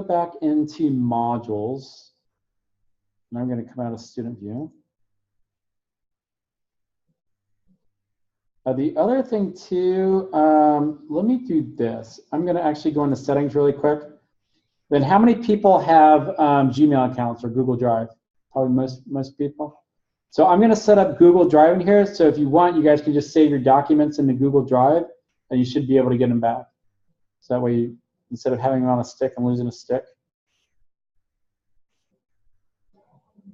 back into modules. And I'm going to come out of student view. The other thing too, let me do this. I'm going to actually go into settings really quick. Then how many people have Gmail accounts or Google Drive? Probably most people. So I'm going to set up Google Drive in here. So if you want, you guys can just save your documents into Google Drive, and you should be able to get them back. So that way, instead of having them on a stick and losing a stick.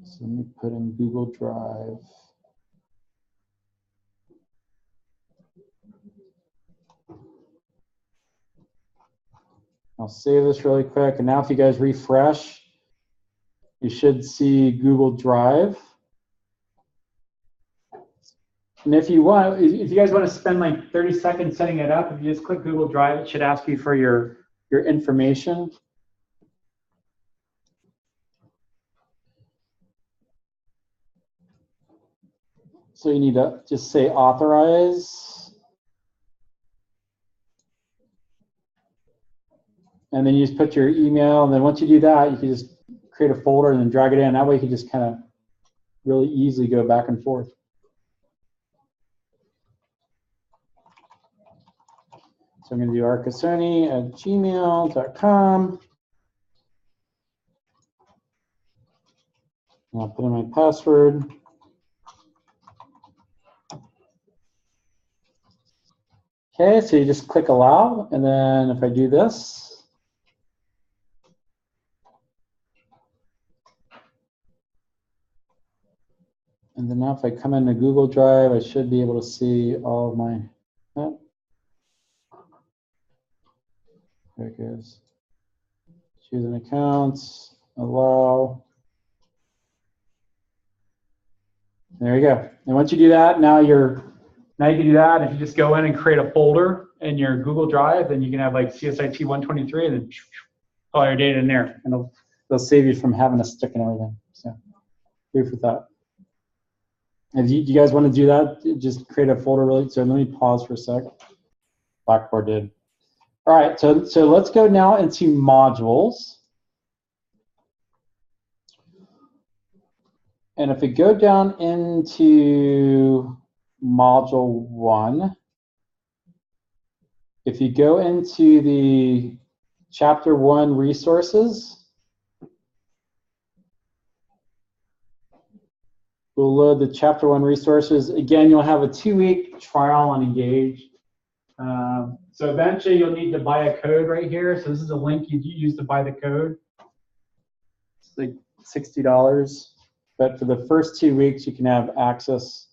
So let me put in Google Drive. I'll save this really quick. And now if you guys refresh, you should see Google Drive. And if you guys want to spend like 30 seconds setting it up, if you just click Google Drive, it should ask you for your information. So you need to just say authorize. And then you just put your email. And then once you do that, you can just create a folder and then drag it in. That way you can just kind of really easily go back and forth. So I'm going to do arcasoni@gmail.com. I'll put in my password. Okay, so you just click allow, and then if I do this, and then now if I come into Google Drive, I should be able to see all of my, oh, there it goes. Choose an account, allow. There you go. And once you do that, now you can do that. If you just go in and create a folder in your Google Drive, then you can have like CSIT 123 and then all your data in there. And they'll save you from having to stick and everything. So food for thought. And do you guys want to do that? Just create a folder really. So let me pause for a sec. Blackboard did. All right, so let's go now into modules. And if we go down into module 1, if you go into the chapter 1 resources, we'll load the chapter 1 resources. Again, you'll have a 2-week trial on Engage. So eventually you'll need to buy a code right here. So this is a link you use to buy the code. It's like $60. But for the first 2 weeks, you can have access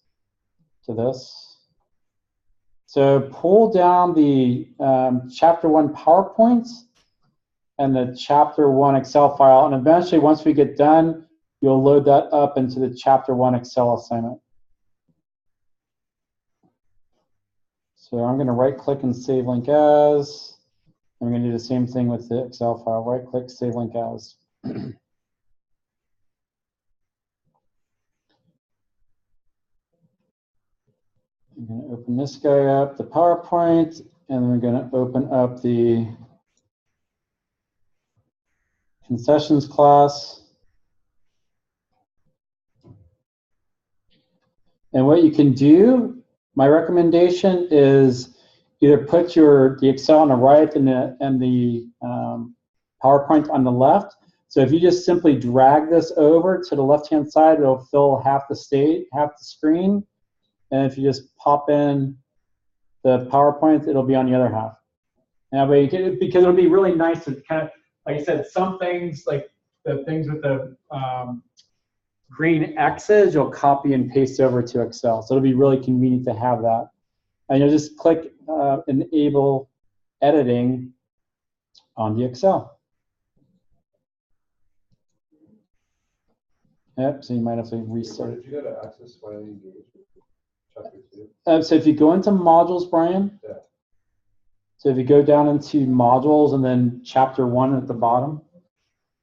to this. So pull down the chapter 1 PowerPoint and the chapter 1 Excel file. And eventually, once we get done, you'll load that up into the chapter 1 Excel assignment. So I'm going to right click and save link as. I'm going to do the same thing with the Excel file. Right click, save link as. I'm going to open this guy up, the PowerPoint, and we're going to open up the concessions class. And what you can do, my recommendation is either put the Excel on the right and the PowerPoint on the left. So if you just simply drag this over to the left-hand side, it'll fill half the screen. And if you just pop in the PowerPoint, it'll be on the other half. And that way you get it, because it'll be really nice to kind of, like I said, some things like the things with the green X's, you'll copy and paste over to Excel. So it'll be really convenient to have that. And you'll just click enable editing on the Excel. Yep, so you might have to restart. Did you go to Access While Engaged? Chapter 2? So if you go into modules, Brian, yeah. So if you go down into modules and then chapter 1 at the bottom.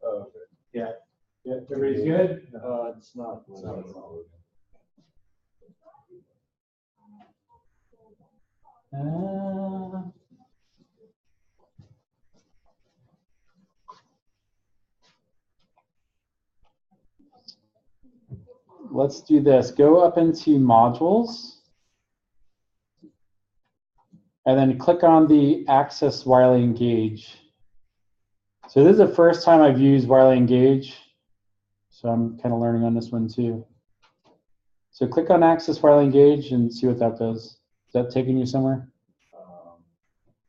Oh, okay. Yeah. Yeah, everybody's good? It's not. Let's do this. Go up into modules. And then click on the Access Wirely Engage. So this is the first time I've used Wirely Engage. So I'm kind of learning on this one too. So click on Access Wirely Engage and see what that does. Is that taking you somewhere?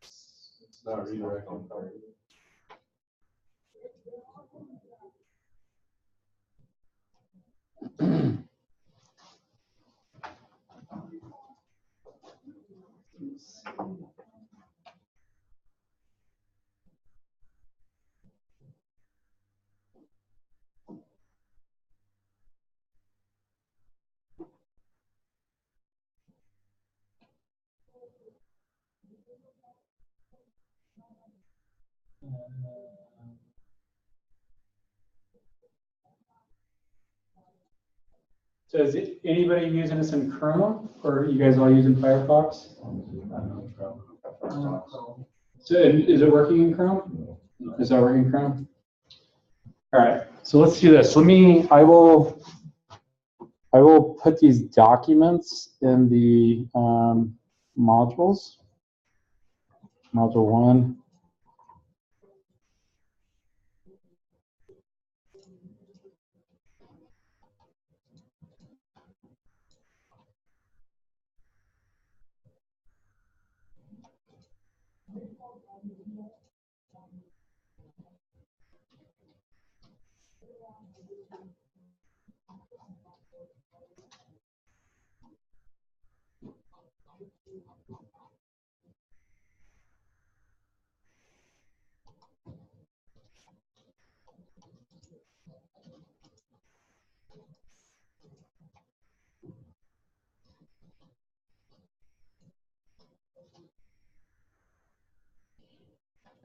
It's not redirecting. So is anybody using this in Chrome, or are you guys all using Firefox? So is it working in Chrome? Is that working in Chrome? All right, so let's do this. I will put these documents in the modules. Module 1.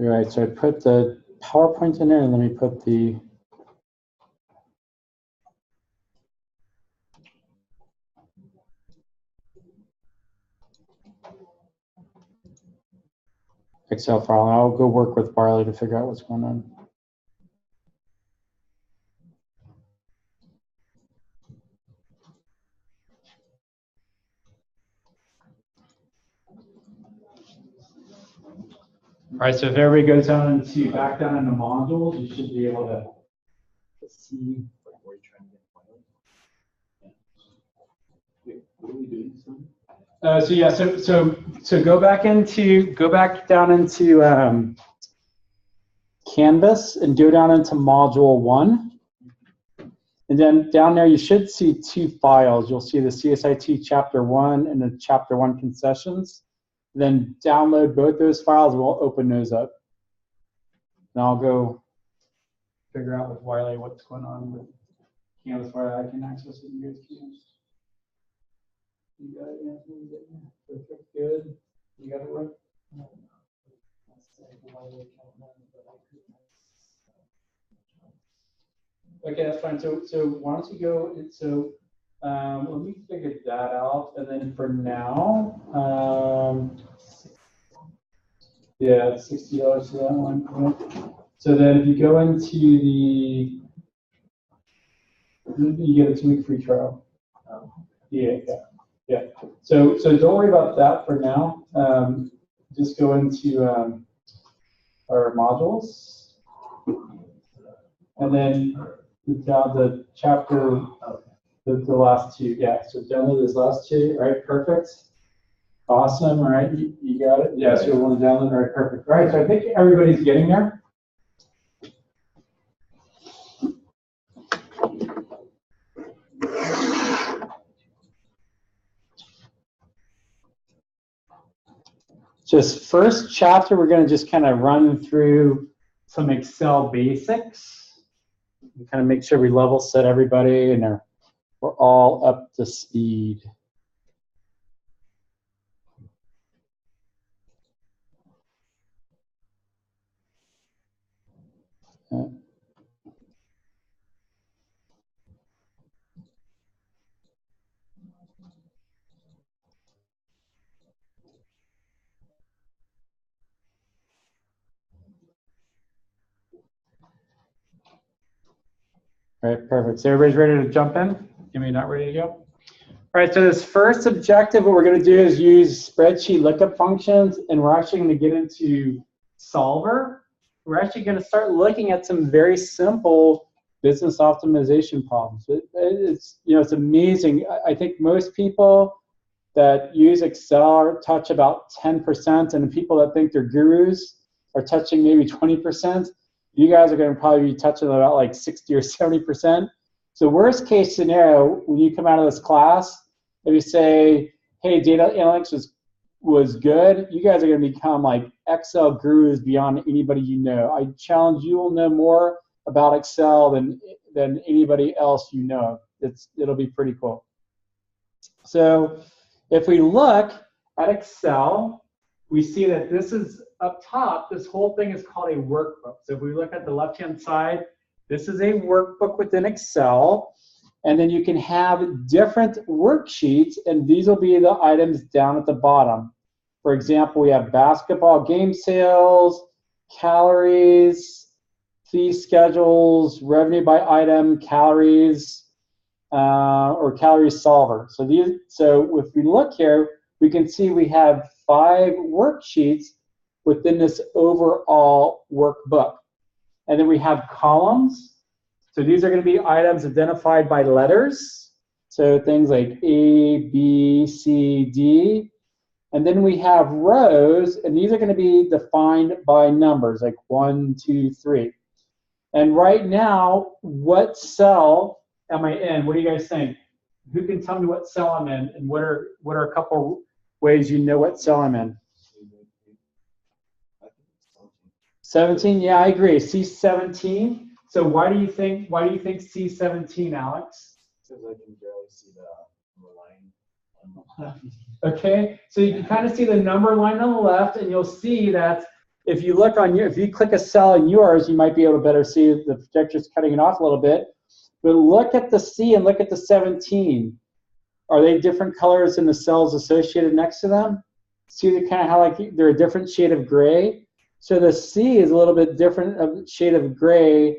All right, so I put the PowerPoint in there, and let me put the Excel file. And I'll go work with Barley to figure out what's going on. All right, so if everybody goes back down into modules, you should be able to see. Where you trying to get pointed? Wait, what are we doing? So yeah, so go back down into Canvas and go down into module 1. And then down there, you should see 2 files. You'll see the CSIT chapter 1 and the chapter 1 concessions. Then download both those files, and we'll open those up. And I'll go figure out with Wiley what's going on with Canvas where I can access it. You guys can. You got it, Anthony? Perfect, good. You got it right? Okay, that's fine. So why don't you go? Let me figure that out, and then for now, yeah, it's $60 for that one. So then, if you go into you get a 2-week free trial. Yeah. So don't worry about that for now. Just go into our modules, and then down the chapter, the last 2. Yeah. So download those last 2. All right. Perfect. Awesome. All right. You got it. Yeah. So you want to download. All right. Perfect. All right. So I think everybody's getting there. Just first chapter, we're going to just kind of run through some Excel basics and kind of make sure we level set everybody and we're all up to speed. All right, perfect. So everybody's ready to jump in? Give me not ready to go? All right, so this first objective, what we're going to do is use spreadsheet lookup functions, and we're actually going to get into Solver. We're actually going to start looking at some very simple business optimization problems. It's amazing. I think most people that use Excel touch about 10%, and the people that think they're gurus are touching maybe 20%. You guys are going to probably be touching about like 60 or 70%. So worst case scenario, when you come out of this class, if you say, hey, data analytics was good, you guys are going to become like Excel gurus beyond anybody you know. I challenge you will know more about Excel than anybody else you know. It'll be pretty cool. So if we look at Excel, we see that this is up top, this whole thing is called a workbook. So if we look at the left-hand side, this is a workbook within Excel. And then you can have different worksheets, and these will be the items down at the bottom. For example, we have basketball game sales, calories, fee schedules, revenue by item, calories, or calorie solver. So if we look here, we can see we have 5 worksheets within this overall workbook. And then we have columns. So these are going to be items identified by letters. So things like A, B, C, D. And then we have rows, and these are going to be defined by numbers, like 1, 2, 3. And right now, what cell am I in? What do you guys think? Who can tell me what cell I'm in, and what are a couple ways you know what cell I'm in? 17. Yeah, I agree. C17. So why do you think C17, Alex? Because I can barely see the line on the left. Okay, so you can kind of see the number line on the left, and you'll see that if you look on if you click a cell in yours, you might be able to better see the projector's cutting it off a little bit. But look at the C and look at the 17. Are they different colors in the cells associated next to them? See the kind of how like they're a different shade of gray. So the C is a little bit different of shade of gray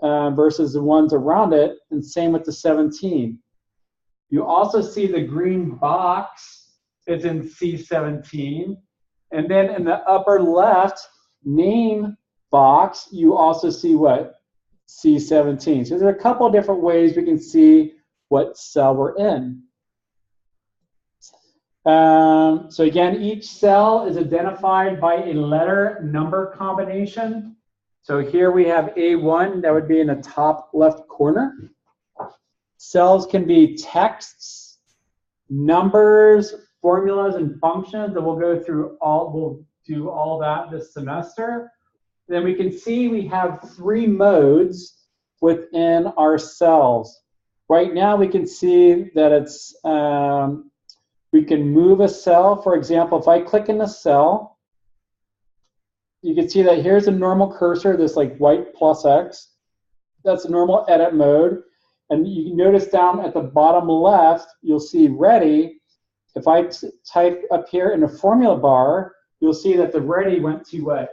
versus the ones around it, and same with the 17. You also see the green box is in C17. And then in the upper left name box, you also see what? C17. So there are a couple of different ways we can see what cell we're in. So again, each cell is identified by a letter number combination. So here we have A1, that would be in the top left corner. Cells can be texts, numbers, formulas, and functions, and we'll do all that this semester. Then we can see we have 3 modes within our cells. Right now we can see that it's, we can move a cell. For example, if I click in the cell, you can see that here's a normal cursor, this like white plus X. That's a normal edit mode. And you can notice down at the bottom left, you'll see ready. If I type up here in the formula bar, you'll see that the ready went to what?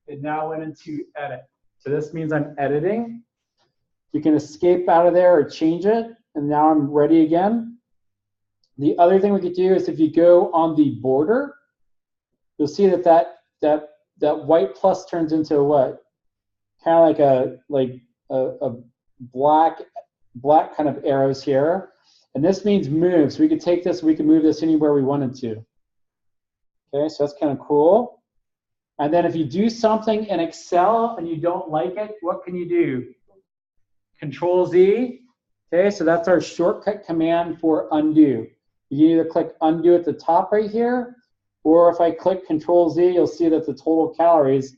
It now went into edit. So this means I'm editing. You can escape out of there or change it, and now I'm ready again. The other thing we could do is if you go on the border, you'll see that white plus turns into what? Kind of like a black kind of arrows here. And this means move. So we could take this, we could move this anywhere we wanted to. Okay, so that's kind of cool. And then if you do something in Excel and you don't like it, what can you do? Control Z. Okay, so that's our shortcut command for undo. You can either click undo at the top right here, or if I click Control Z, you'll see that the total calories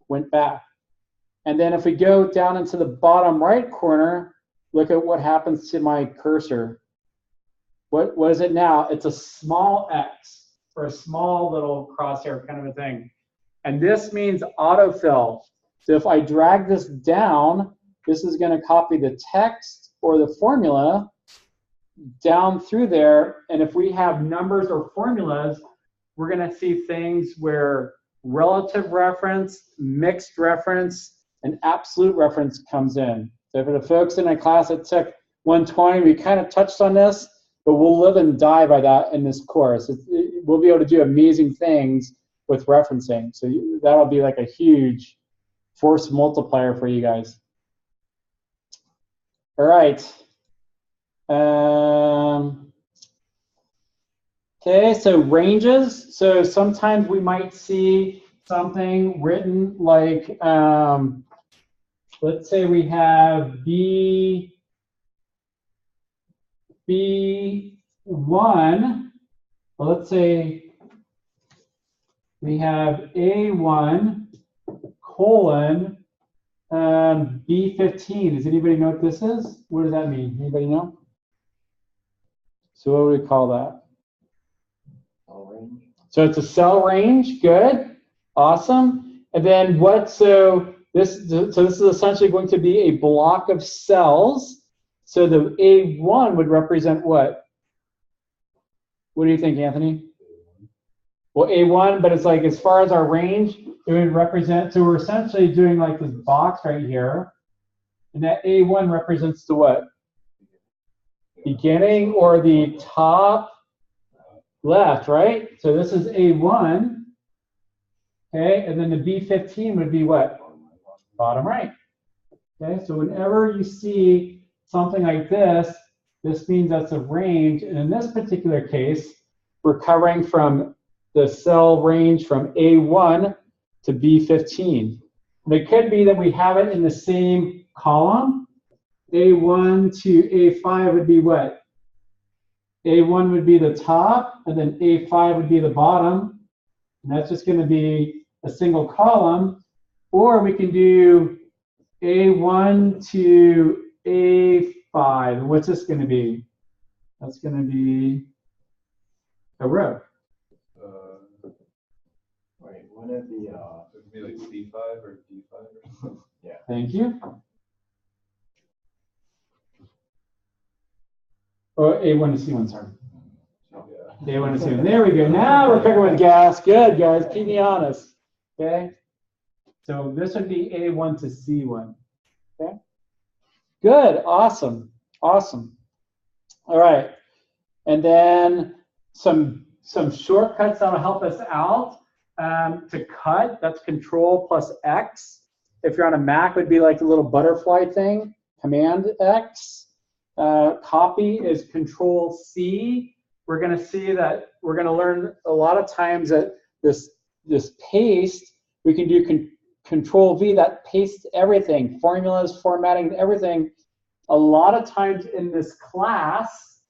went back. And then if we go down into the bottom right corner, look at what happens to my cursor. What is it now? It's a small X, or a small little crosshair kind of a thing. And this means autofill. So if I drag this down, this is going to copy the text or the formula down through there. And if we have numbers or formulas, we're going to see things where relative reference, mixed reference, and absolute reference comes in. So for the folks in my class that took 120, we kind of touched on this, but we'll live and die by that in this course. We'll be able to do amazing things with referencing. So that'll be like a huge force multiplier for you guys. All right. Okay, so ranges. So sometimes we might see something written like, let's say we have B1. Well, let's say we have A1 colon B15. Does anybody know what this is? What does that mean? Anybody know? So what would we call that? Cell range. So it's a cell range, good, awesome. And then so this is essentially going to be a block of cells. So the A1 would represent what? What do you think, Anthony? Well, A1, but it's like as far as our range, it would represent, so we're essentially doing like this box right here. And that A1 represents the what? Beginning or the top left, right? So this is A1, okay? And then the B15 would be what? Bottom right, okay? So whenever you see something like this means that's a range. And in this particular case, we're covering from the cell range from A1 to B15. And it could be that we have it in the same column. A1 to A5 would be what? A1 would be the top, and then A5 would be the bottom. And that's just going to be a single column. Or we can do A1 to A5. What's this going to be? That's going to be a row. Wait, wouldn't it be, It would be like C5 or D5 or something. yeah. Thank you. Or A1 to C1, sorry. Yeah. A1 to C1. There we go. Now we're cooking with gas. Good, guys. Keep me honest. Okay. So this would be A1 to C1. Okay. Good. Awesome. Awesome. All right. And then some shortcuts that'll help us out. To cut, that's Control plus X. If you're on a Mac, it would be like the little butterfly thing, Command X. Copy is Control C. We're going to see that we're going to learn a lot of times that this paste, we can do Control V, that pastes everything, formulas, formatting, everything. A lot of times in this class,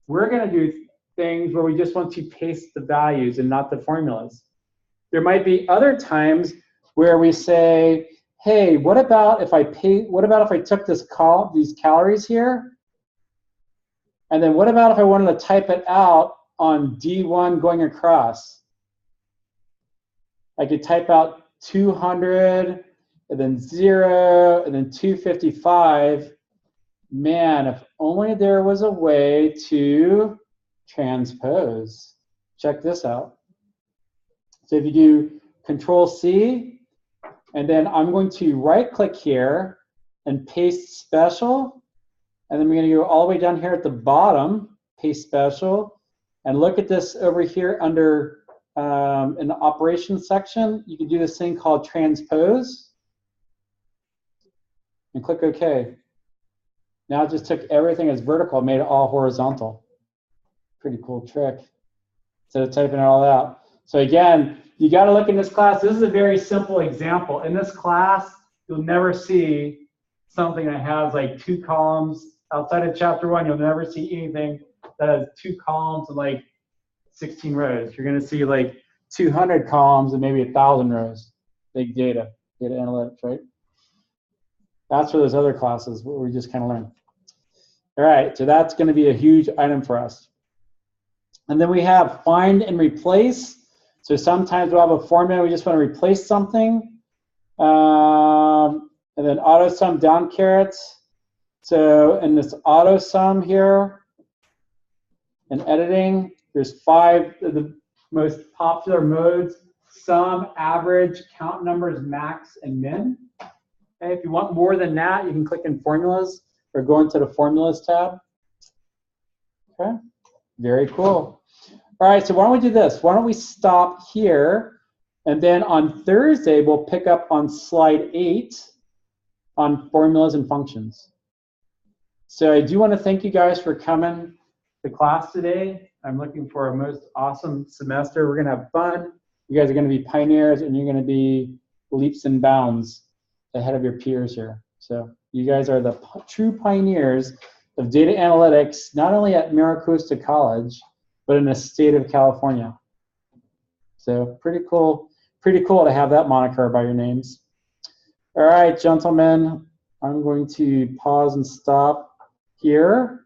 we're going to do things where we just want to paste the values and not the formulas. There might be other times where we say, hey, what about if I took these calories here? And then what about if I wanted to type it out on D1 going across? I could type out 200 and then 0 and then 255. Man, if only there was a way to transpose. Check this out. So if you do Control C, and then I'm going to right click here and paste special. And then we're going to go all the way down here at the bottom, paste special. And look at this over here under in the operations section. You can do this thing called transpose. And click OK. Now it just took everything as vertical, made it all horizontal. Pretty cool trick. Instead of typing it all out. So again, you got to look in this class. This is a very simple example. In this class, you'll never see something that has like 2 columns. Outside of chapter 1, you'll never see anything that has 2 columns and like 16 rows. You're going to see like 200 columns and maybe 1,000 rows. Big data analytics, right? That's for those other classes where we just kind of learn. All right, so that's going to be a huge item for us. And then we have find and replace. So sometimes we'll have a formula, we just want to replace something. And then auto sum down carrots. So in this auto sum here, in editing, there's 5 of the most popular modes: sum, average, count numbers, max, and min. Okay, if you want more than that, you can click in formulas or go into the formulas tab. Okay, very cool. All right, so why don't we do this? Why don't we stop here, and then on Thursday, we'll pick up on slide 8 on formulas and functions. So I do want to thank you guys for coming to class today. I'm looking for a most awesome semester. We're going to have fun. You guys are going to be pioneers, and you're going to be leaps and bounds ahead of your peers here. So you guys are the true pioneers of data analytics, not only at Maricosta College, but in the state of California. So pretty cool to have that moniker by your names. All right, gentlemen, I'm going to pause and stop here.